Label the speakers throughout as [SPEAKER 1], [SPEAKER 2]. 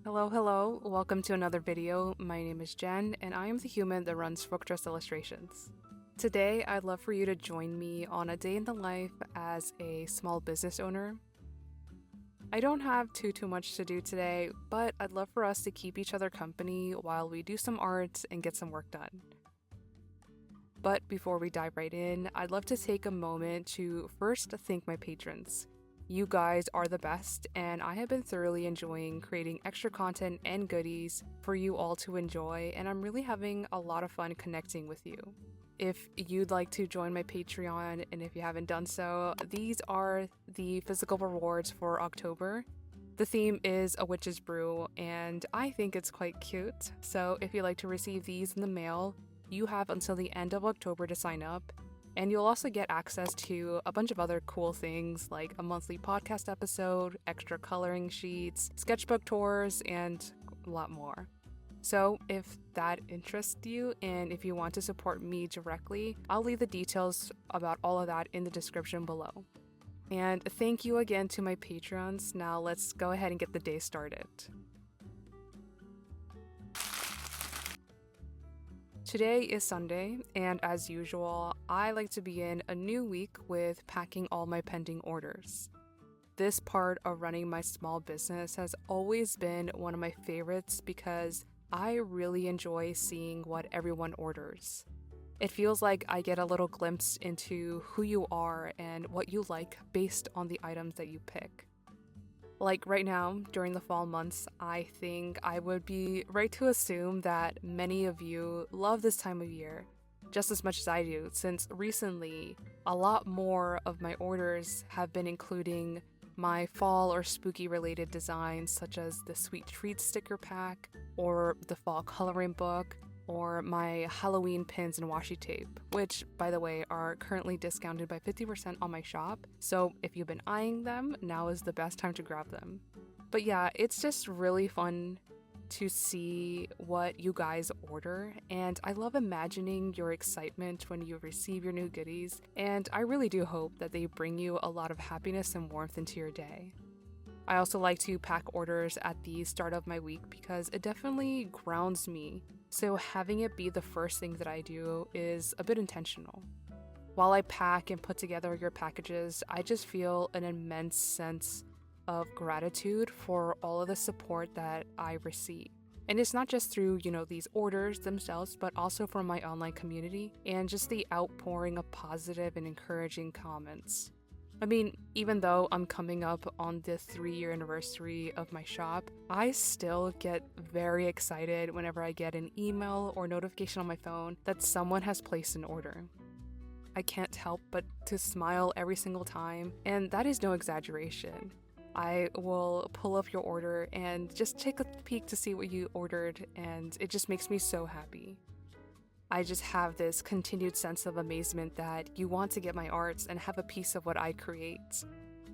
[SPEAKER 1] Hello, welcome to another video. My name is Jen, and I am the human that runs Dress Illustrations. Today, I'd love for you to join me on a day in the life as a small business owner. I don't have too much to do today, but I'd love for us to keep each other company while we do some art and get some work done. But before we dive right in, I'd love to take a moment to first thank my patrons. You guys are the best, and I have been thoroughly enjoying creating extra content and goodies for you all to enjoy, and I'm really having a lot of fun connecting with you. If you'd like to join my Patreon, and if you haven't done so, these are the physical rewards for October. The theme is a witch's brew, and I think it's quite cute, so if you'd like to receive these in the mail, you have until the end of October to sign up. And you'll also get access to a bunch of other cool things like a monthly podcast episode, extra coloring sheets, sketchbook tours, and a lot more. So if that interests you and if you want to support me directly, I'll leave the details about all of that in the description below. And thank you again to my patrons. Now let's go ahead and get the day started. Today is Sunday, and as usual, I like to begin a new week with packing all my pending orders. This part of running my small business has always been one of my favorites because I really enjoy seeing what everyone orders. It feels like I get a little glimpse into who you are and what you like based on the items that you pick. Like right now, during the fall months, I think I would be right to assume that many of you love this time of year just as much as I do, since recently a lot more of my orders have been including my fall or spooky related designs such as the Sweet Treats sticker pack or the fall coloring book or my Halloween pins and washi tape, which, by the way, are currently discounted by 50% on my shop, so if you've been eyeing them, now is the best time to grab them. But yeah, it's just really fun to see what you guys order, and I love imagining your excitement when you receive your new goodies, and I really do hope that they bring you a lot of happiness and warmth into your day. I also like to pack orders at the start of my week because it definitely grounds me, so having it be the first thing that I do is a bit intentional. While I pack and put together your packages, I just feel an immense sense of gratitude for all of the support that I receive. And it's not just through, these orders themselves, but also from my online community and just the outpouring of positive and encouraging comments. I mean, even though I'm coming up on the 3-year anniversary of my shop, I still get very excited whenever I get an email or notification on my phone that someone has placed an order. I can't help but to smile every single time, and that is no exaggeration. I will pull up your order and just take a peek to see what you ordered, and it just makes me so happy. I just have this continued sense of amazement that you want to get my arts and have a piece of what I create.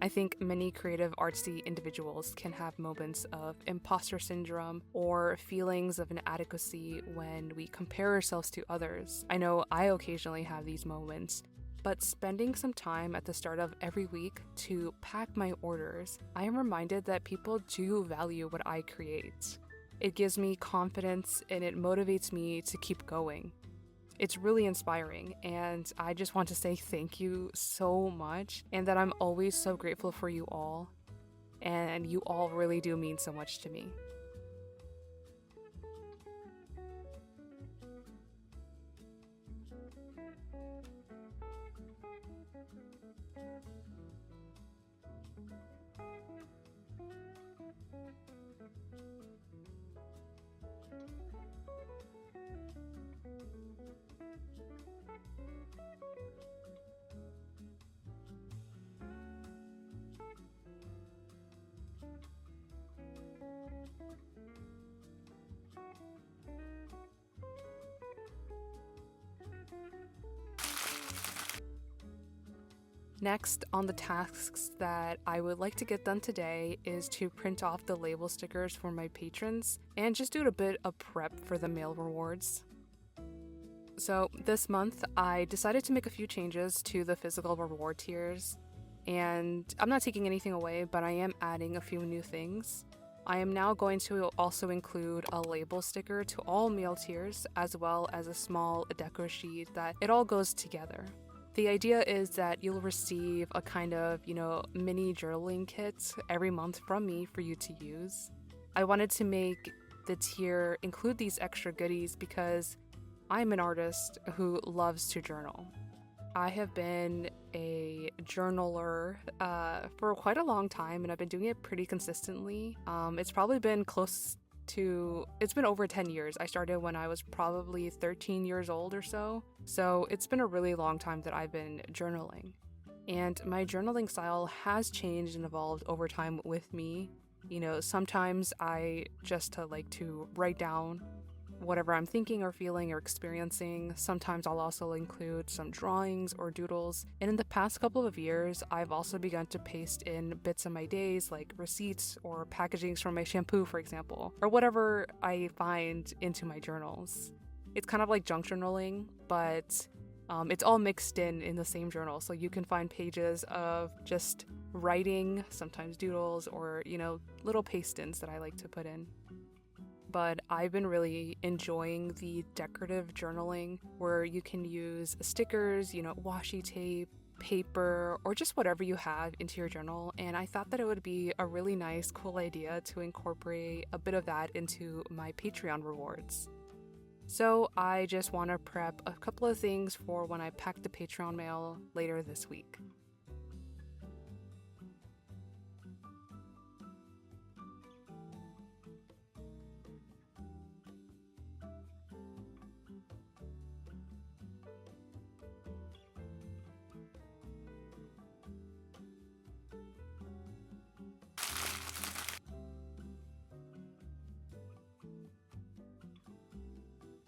[SPEAKER 1] I think many creative artsy individuals can have moments of imposter syndrome or feelings of inadequacy when we compare ourselves to others. I know I occasionally have these moments, but spending some time at the start of every week to pack my orders, I am reminded that people do value what I create. It gives me confidence and it motivates me to keep going. It's really inspiring, and I just want to say thank you so much, and that I'm always so grateful for you all, and you all really do mean so much to me. Next on the tasks that I would like to get done today is to print off the label stickers for my patrons and just do a bit of prep for the mail rewards. So this month, I decided to make a few changes to the physical reward tiers, and I'm not taking anything away, but I am adding a few new things. I am now going to also include a label sticker to all mail tiers, as well as a small decor sheet that it all goes together. The idea is that you'll receive a kind of, mini journaling kit every month from me for you to use. I wanted to make the tier include these extra goodies because I'm an artist who loves to journal. I have been a journaler for quite a long time, and I've been doing it pretty consistently. It's probably been it's been over 10 years. I started when I was probably 13 years old or so. So it's been a really long time that I've been journaling. And my journaling style has changed and evolved over time with me. Sometimes I just like to write down whatever I'm thinking or feeling or experiencing. Sometimes I'll also include some drawings or doodles. And in the past couple of years, I've also begun to paste in bits of my days, like receipts or packagings from my shampoo, for example, or whatever I find into my journals. It's kind of like junk journaling, but it's all mixed in the same journal. So you can find pages of just writing, sometimes doodles, or, little paste-ins that I like to put in. But I've been really enjoying the decorative journaling where you can use stickers, washi tape, paper, or just whatever you have into your journal. And I thought that it would be a really nice, cool idea to incorporate a bit of that into my Patreon rewards. So I just want to prep a couple of things for when I pack the Patreon mail later this week.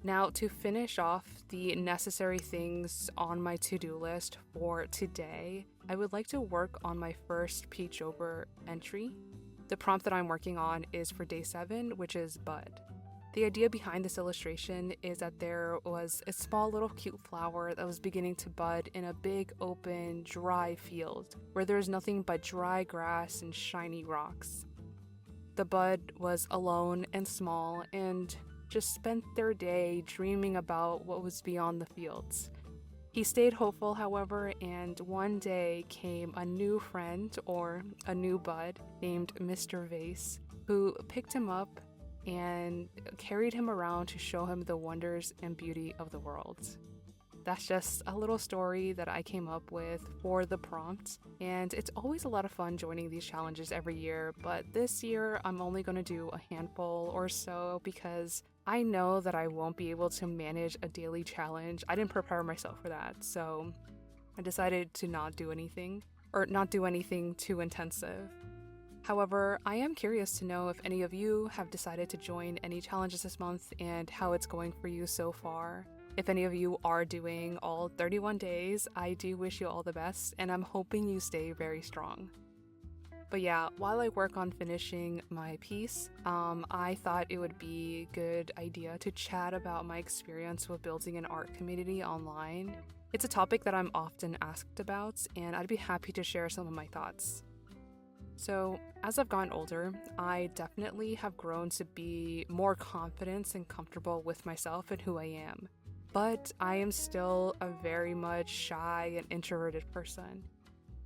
[SPEAKER 1] Now, to finish off the necessary things on my to-do list for today, I would like to work on my first Peachover entry. The prompt that I'm working on is for day 7, which is bud. The idea behind this illustration is that there was a small little cute flower that was beginning to bud in a big open dry field where there's nothing but dry grass and shiny rocks. The bud was alone and small and just spent their day dreaming about what was beyond the fields. He stayed hopeful, however, and one day came a new friend, or a new bud, named Mr. Vase, who picked him up and carried him around to show him the wonders and beauty of the world. That's just a little story that I came up with for the prompt, and it's always a lot of fun joining these challenges every year, but this year I'm only going to do a handful or so because I know that I won't be able to manage a daily challenge. I didn't prepare myself for that, so I decided to not do anything too intensive. However, I am curious to know if any of you have decided to join any challenges this month and how it's going for you so far. If any of you are doing all 31 days, I do wish you all the best, and I'm hoping you stay very strong. But yeah, while I work on finishing my piece, I thought it would be a good idea to chat about my experience with building an art community online. It's a topic that I'm often asked about, and I'd be happy to share some of my thoughts. So, as I've gotten older, I definitely have grown to be more confident and comfortable with myself and who I am. But I am still a very much shy and introverted person.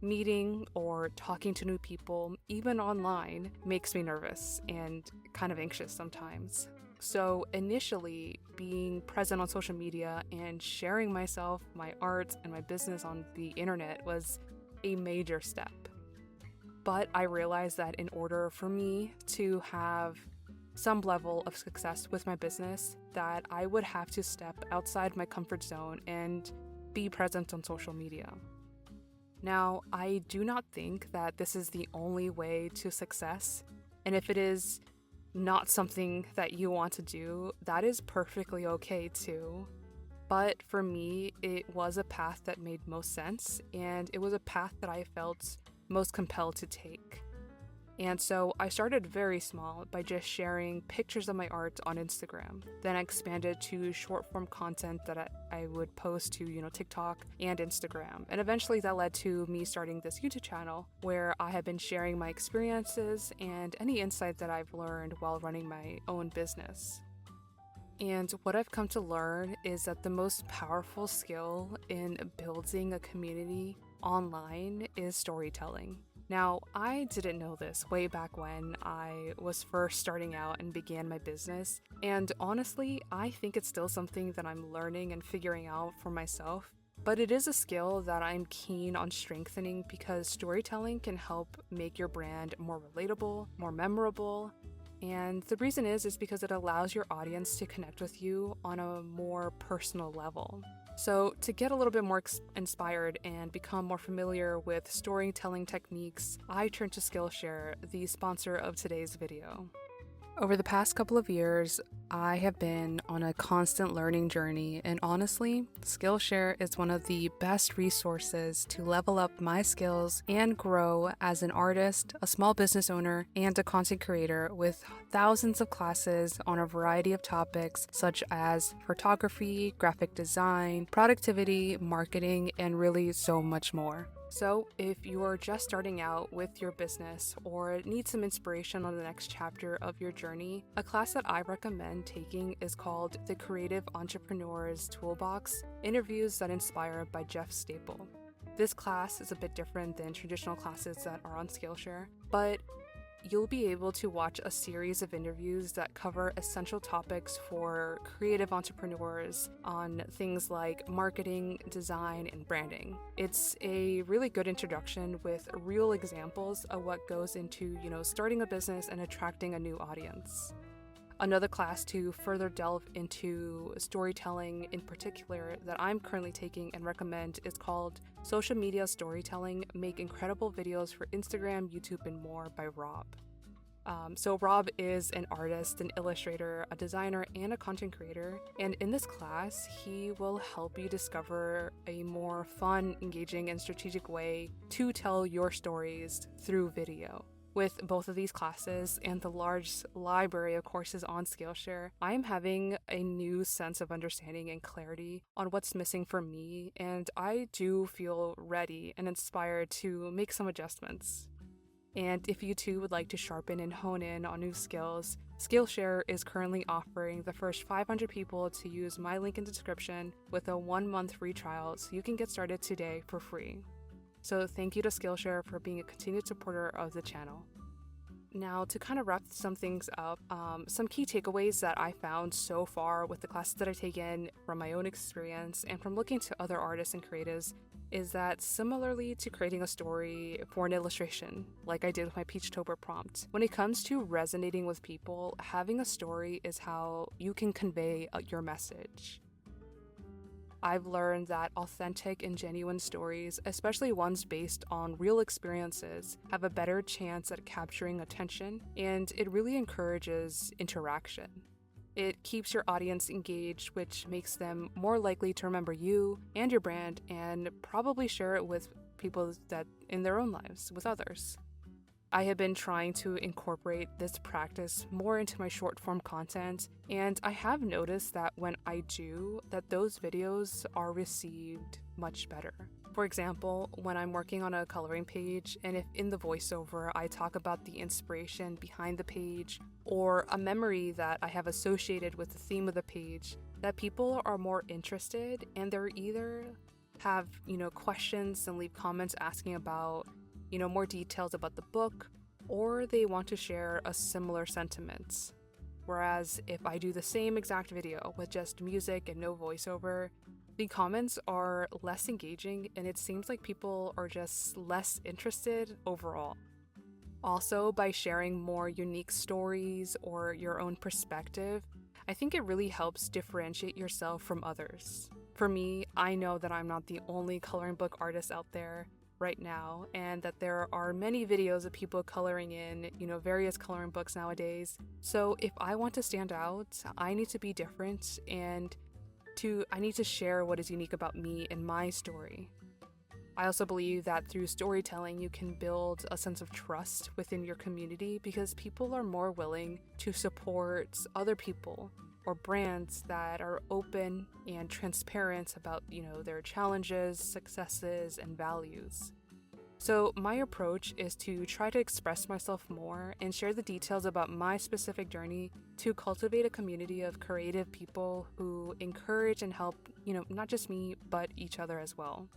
[SPEAKER 1] Meeting or talking to new people, even online, makes me nervous and kind of anxious sometimes. So initially, being present on social media and sharing myself, my art, and my business on the internet was a major step. But I realized that in order for me to have some level of success with my business, that I would have to step outside my comfort zone and be present on social media. Now, I do not think that this is the only way to success, and if it is not something that you want to do, that is perfectly okay too. But for me, it was a path that made most sense, and it was a path that I felt most compelled to take. And so I started very small by just sharing pictures of my art on Instagram. Then I expanded to short form content that I would post to, TikTok and Instagram. And eventually that led to me starting this YouTube channel where I have been sharing my experiences and any insight that I've learned while running my own business. And what I've come to learn is that the most powerful skill in building a community online is storytelling. Now, I didn't know this way back when I was first starting out and began my business, and honestly, I think it's still something that I'm learning and figuring out for myself, but it is a skill that I'm keen on strengthening because storytelling can help make your brand more relatable, more memorable, and the reason is because it allows your audience to connect with you on a more personal level. So to get a little bit more inspired and become more familiar with storytelling techniques, I turned to Skillshare, the sponsor of today's video. Over the past couple of years, I have been on a constant learning journey, and honestly, Skillshare is one of the best resources to level up my skills and grow as an artist, a small business owner, and a content creator with thousands of classes on a variety of topics such as photography, graphic design, productivity, marketing, and really so much more. So if you're just starting out with your business or need some inspiration on the next chapter of your journey, a class that I recommend taking is called The Creative Entrepreneur's Toolbox: Interviews That Inspire by Jeff Staple. This class is a bit different than traditional classes that are on Skillshare, but you'll be able to watch a series of interviews that cover essential topics for creative entrepreneurs on things like marketing, design, and branding. It's a really good introduction with real examples of what goes into, starting a business and attracting a new audience. Another class to further delve into storytelling in particular that I'm currently taking and recommend is called Social Media Storytelling: Make Incredible Videos for Instagram, YouTube, and More by Rob. So Rob is an artist, an illustrator, a designer, and a content creator. And in this class, he will help you discover a more fun, engaging, and strategic way to tell your stories through video. With both of these classes and the large library of courses on Skillshare, I am having a new sense of understanding and clarity on what's missing for me, and I do feel ready and inspired to make some adjustments. And if you too would like to sharpen and hone in on new skills, Skillshare is currently offering the first 500 people to use my link in the description with a 1-month free trial, so you can get started today for free. So thank you to Skillshare for being a continued supporter of the channel. Now, to kind of wrap some things up, some key takeaways that I found so far with the classes that I've taken from my own experience and from looking to other artists and creatives is that similarly to creating a story for an illustration, like I did with my Peachtober prompt, when it comes to resonating with people, having a story is how you can convey your message. I've learned that authentic and genuine stories, especially ones based on real experiences, have a better chance at capturing attention, and it really encourages interaction. It keeps your audience engaged, which makes them more likely to remember you and your brand and probably share it with people that in their own lives, with others. I have been trying to incorporate this practice more into my short form content, and I have noticed that when I do, that those videos are received much better. For example, when I'm working on a coloring page, and if in the voiceover I talk about the inspiration behind the page or a memory that I have associated with the theme of the page, that people are more interested and they're either have, questions and leave comments asking about more details about the book, or they want to share a similar sentiment. Whereas if I do the same exact video with just music and no voiceover, the comments are less engaging and it seems like people are just less interested overall. Also, by sharing more unique stories or your own perspective, I think it really helps differentiate yourself from others. For me, I know that I'm not the only coloring book artist out there right now, and that there are many videos of people coloring in, various coloring books nowadays. So if I want to stand out, I need to be different, and I need to share what is unique about me and my story. I also believe that through storytelling, you can build a sense of trust within your community because people are more willing to support other people or brands that are open and transparent about, their challenges, successes, and values. So my approach is to try to express myself more and share the details about my specific journey to cultivate a community of creative people who encourage and help, not just me, but each other as well.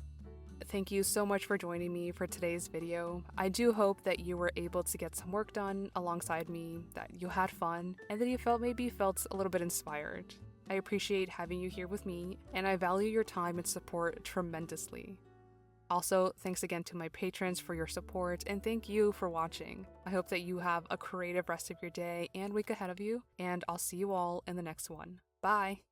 [SPEAKER 1] Thank you so much for joining me for today's video. I do hope that you were able to get some work done alongside me, that you had fun, and that you felt a little bit inspired. I appreciate having you here with me, and I value your time and support tremendously. Also, thanks again to my patrons for your support, and thank you for watching. I hope that you have a creative rest of your day and week ahead of you, and I'll see you all in the next one. Bye!